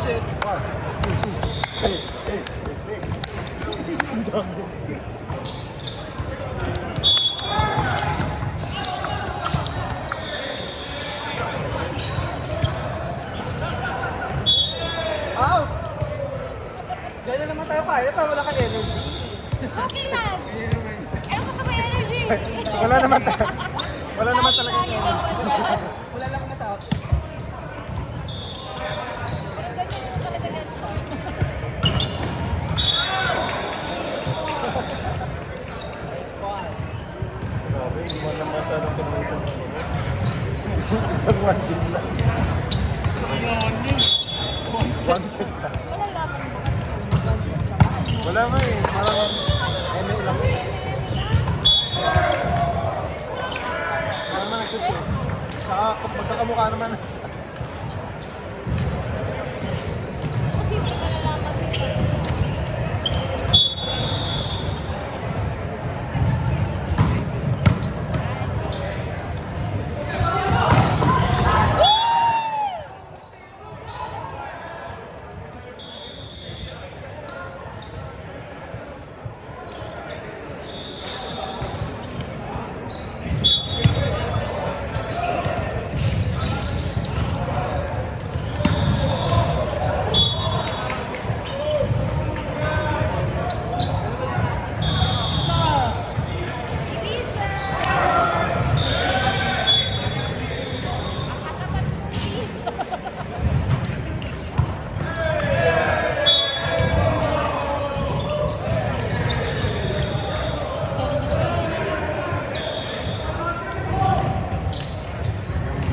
shit. Out! Ganyan naman tayo pa. Ito, wala kang energy. Okay lang. Eh, gusto mo energy. Wala naman wala naman talaga yung energy. Wala lang na sa out. Ganyan yung talaga yan siya. Grabe, iwan naman tayo ng pinag-isang isang one din lang. One set lang. Wala lang. Wala nga eh, parang ML lang eh. Wala naman nag-shoot eh. Saka magkakamukha naman. Kasi hindi ko nalaman dito.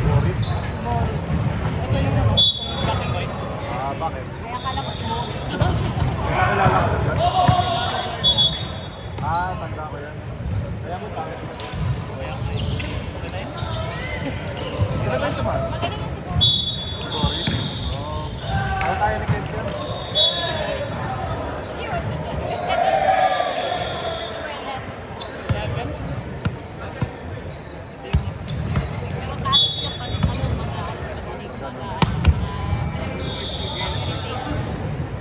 Boris. Bakit? Kaya akala ko si Boris. Nakakilala ko ba siya? Tanda ko yan. Kaya mo pangit. Kailan ba yung tumahan? Magaling yan si Boris. Boris. Ako tayo ni Kenzer. Sure. Pero taas sila pa ng mga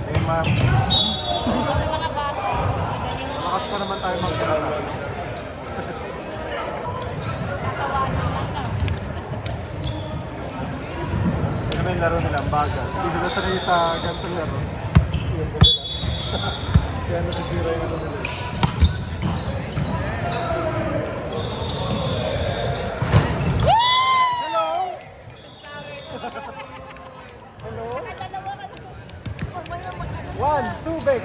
Eh ma'am, sa mga bata, madaling malakas pa naman tayo mag-drama. tatawanan lang. Ano ba yung laro nila? Ang baga. Hindi sila sanay sa ganitong laro. Yun ba nila? Kaya nasisira yung ano nila. Hello? Hello? Dalawa ka lang. Mamaya mag-ano. One, two, back.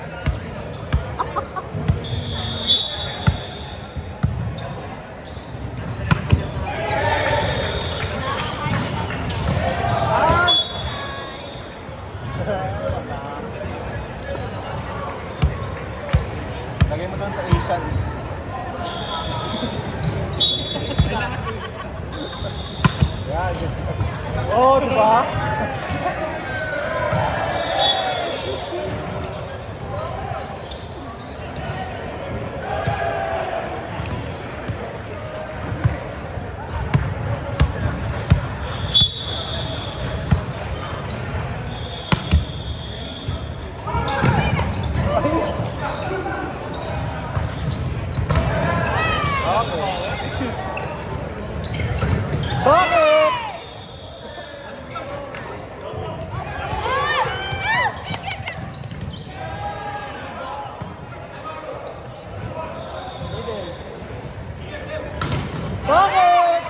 Lagay mo doon sa Asian. Yeah, good job. Oh, diba? Bakit? Bakit?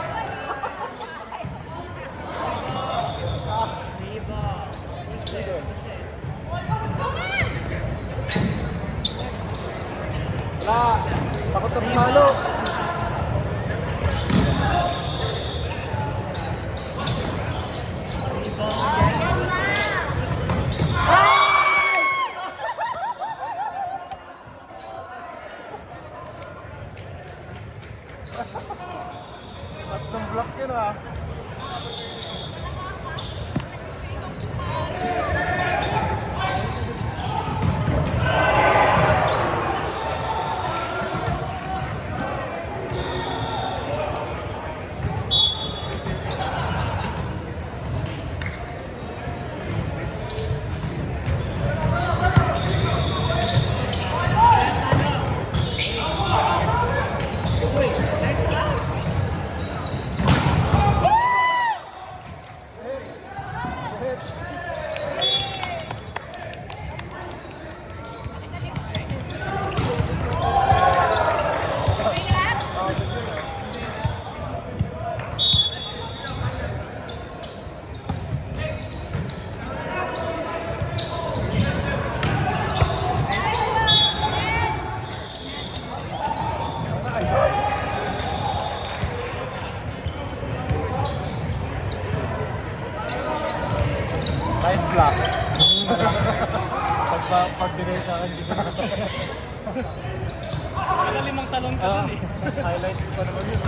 Wala. Takot na pumalo. Tatlong block yun ah. Pagbigay sa akin, hindi ko na. Wala 5 talon ka dun eh. Highlights pa naman yun.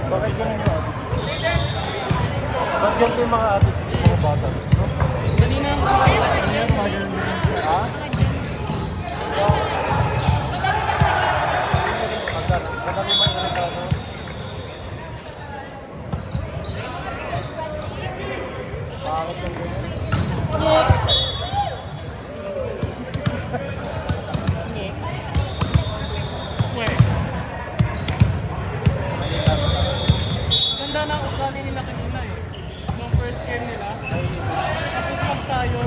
Bakit ganun ba? Ba't ganito yung mga attitude ng mga bata? No? Kanina ang Ha? Madami mga Amerikano. Bakit ng ganyan? Ganda na ang ugali nila kanina eh. Nung first game nila. Tapos pag tayo,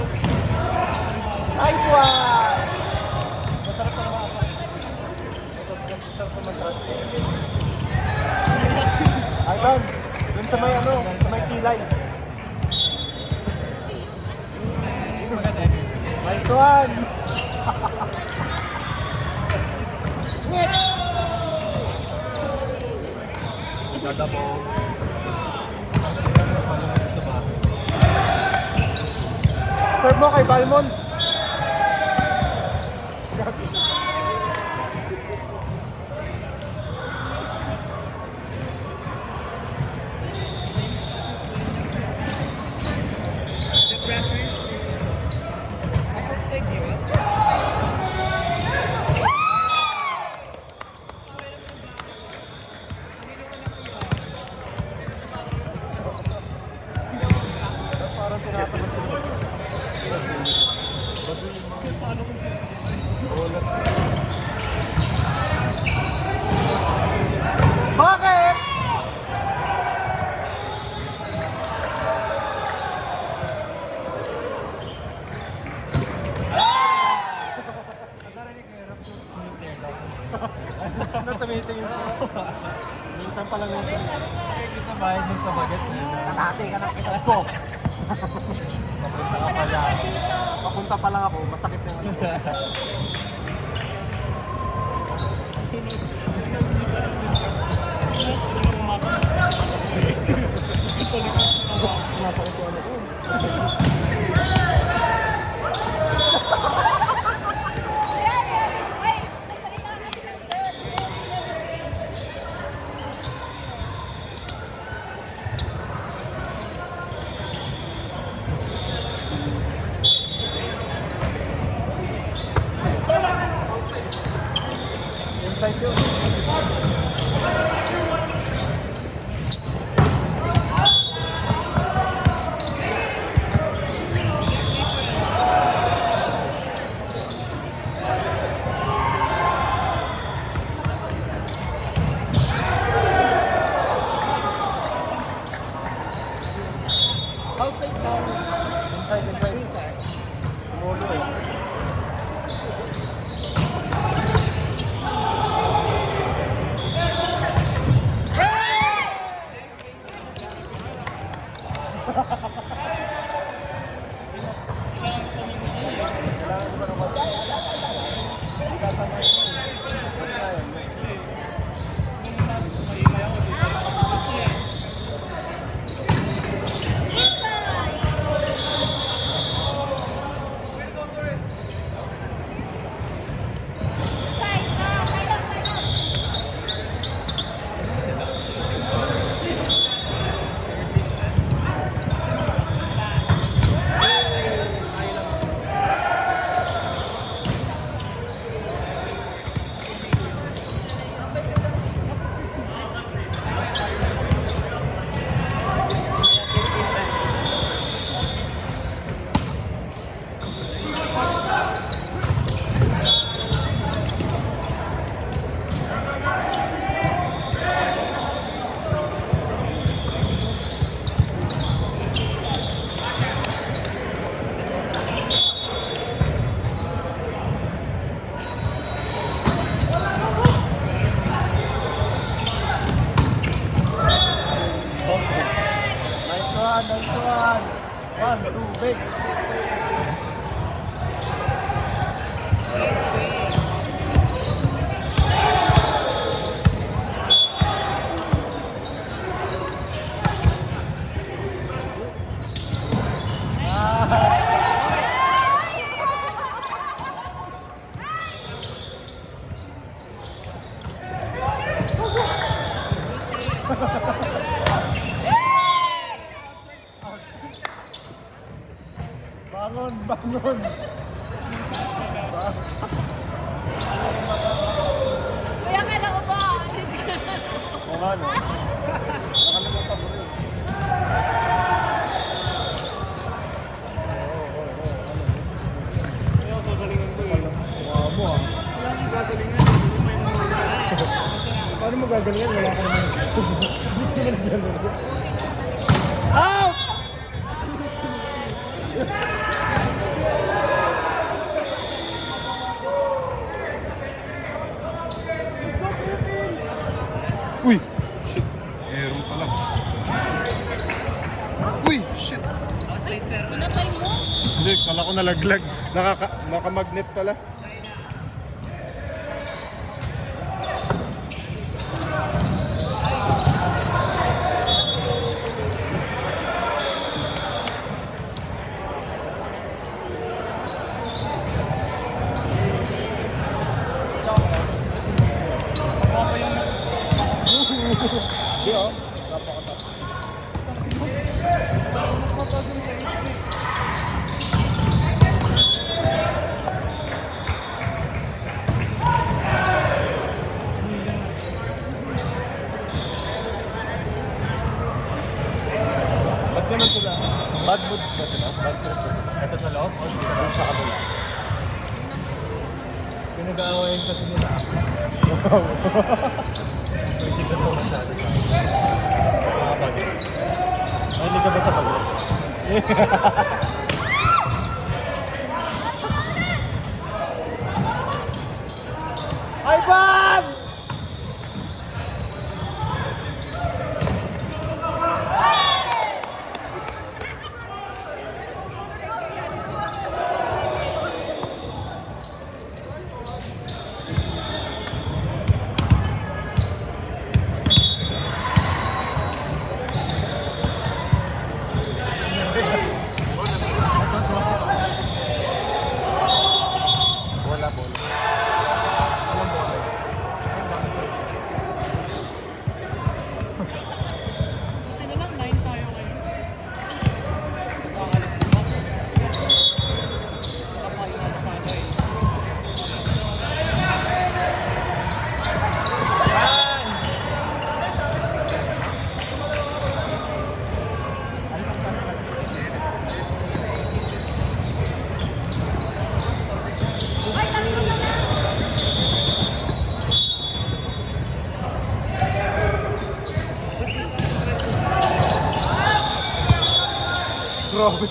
Nice one! Masarap na naman. Masarap na mag-trust. Ivan, dun sa may ano, sa may kilay. Nice one! Ganda po. Serve mo kay Balmon. the pressure is outside you. Parang tinatamad sila. Bakit? Natamitingin siya. Minsan pa lang yung kita bayad ng sabagat. Katate ka ng kitab ko. Papunta ka pa lang. Papunta pa lang ako, masakit yung ano. Masakit yung ano ko. Inside yun. Outside down. Inside. Molo eh. One, two, big. Bangon, bangon. Kuya, kala ko ba? O nga, no? Nakalimutan mo rin. Kaya gagalingan ko eh. Mukha mo, ah. Wala akong gagalingan. Hindi may mga Paano mo gagalingan? Wala ka naman. Hindi ka naglalaro. Out! Uy! Shit! Meron pala. Uy! Shit! Pinatay mo? Hindi, kala ko nalaglag. Nakamagnet pala. Hindi, oh. Napakatap. Ba't ganun sila? Bad mood ba sila? Bad mood ba sila? Ito sa loob o dito sa kabila? Pinag-aawayan kasi nila. Pwede ko masyado sa mga bagay. Ay, hindi ka ba sa bagay? Ay, bad! Bola, bola. Anong bola? Buti na lang, 9 tayo ngayon. Makakalis ko ba? Kapahinga sana eh. Grabe.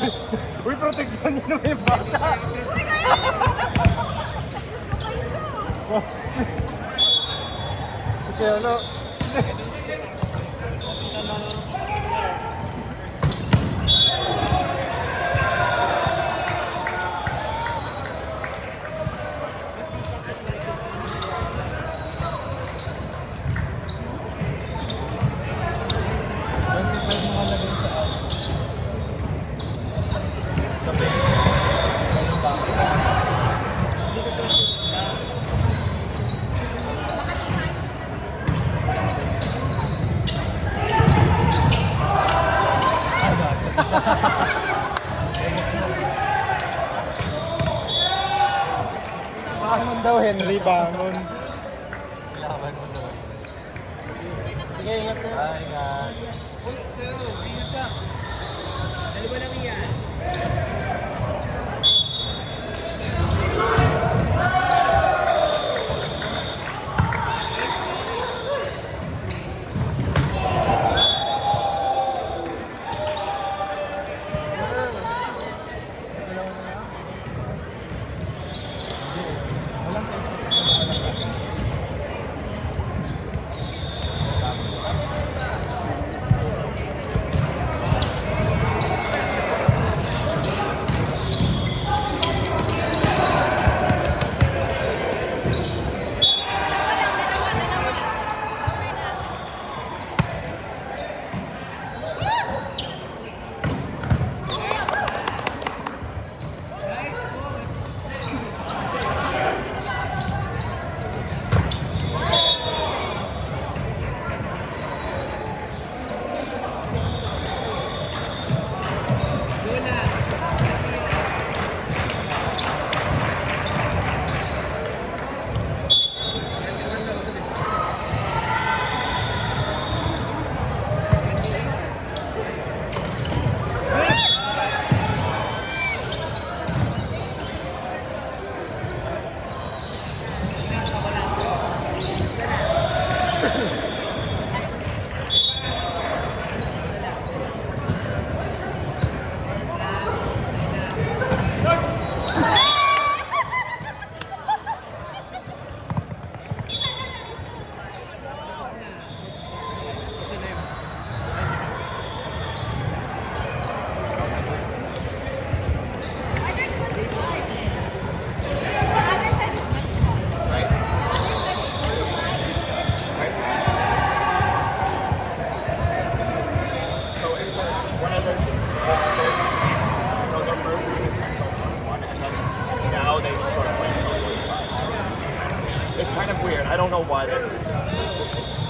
Uy, protektahan niyo naman yung bata. Si Piano. Bangon daw, Henry, bangon. Kailangan mo naman. Sige, ingat na. Ingat. Ingat ka. Dalawa lang yan. I don't know what.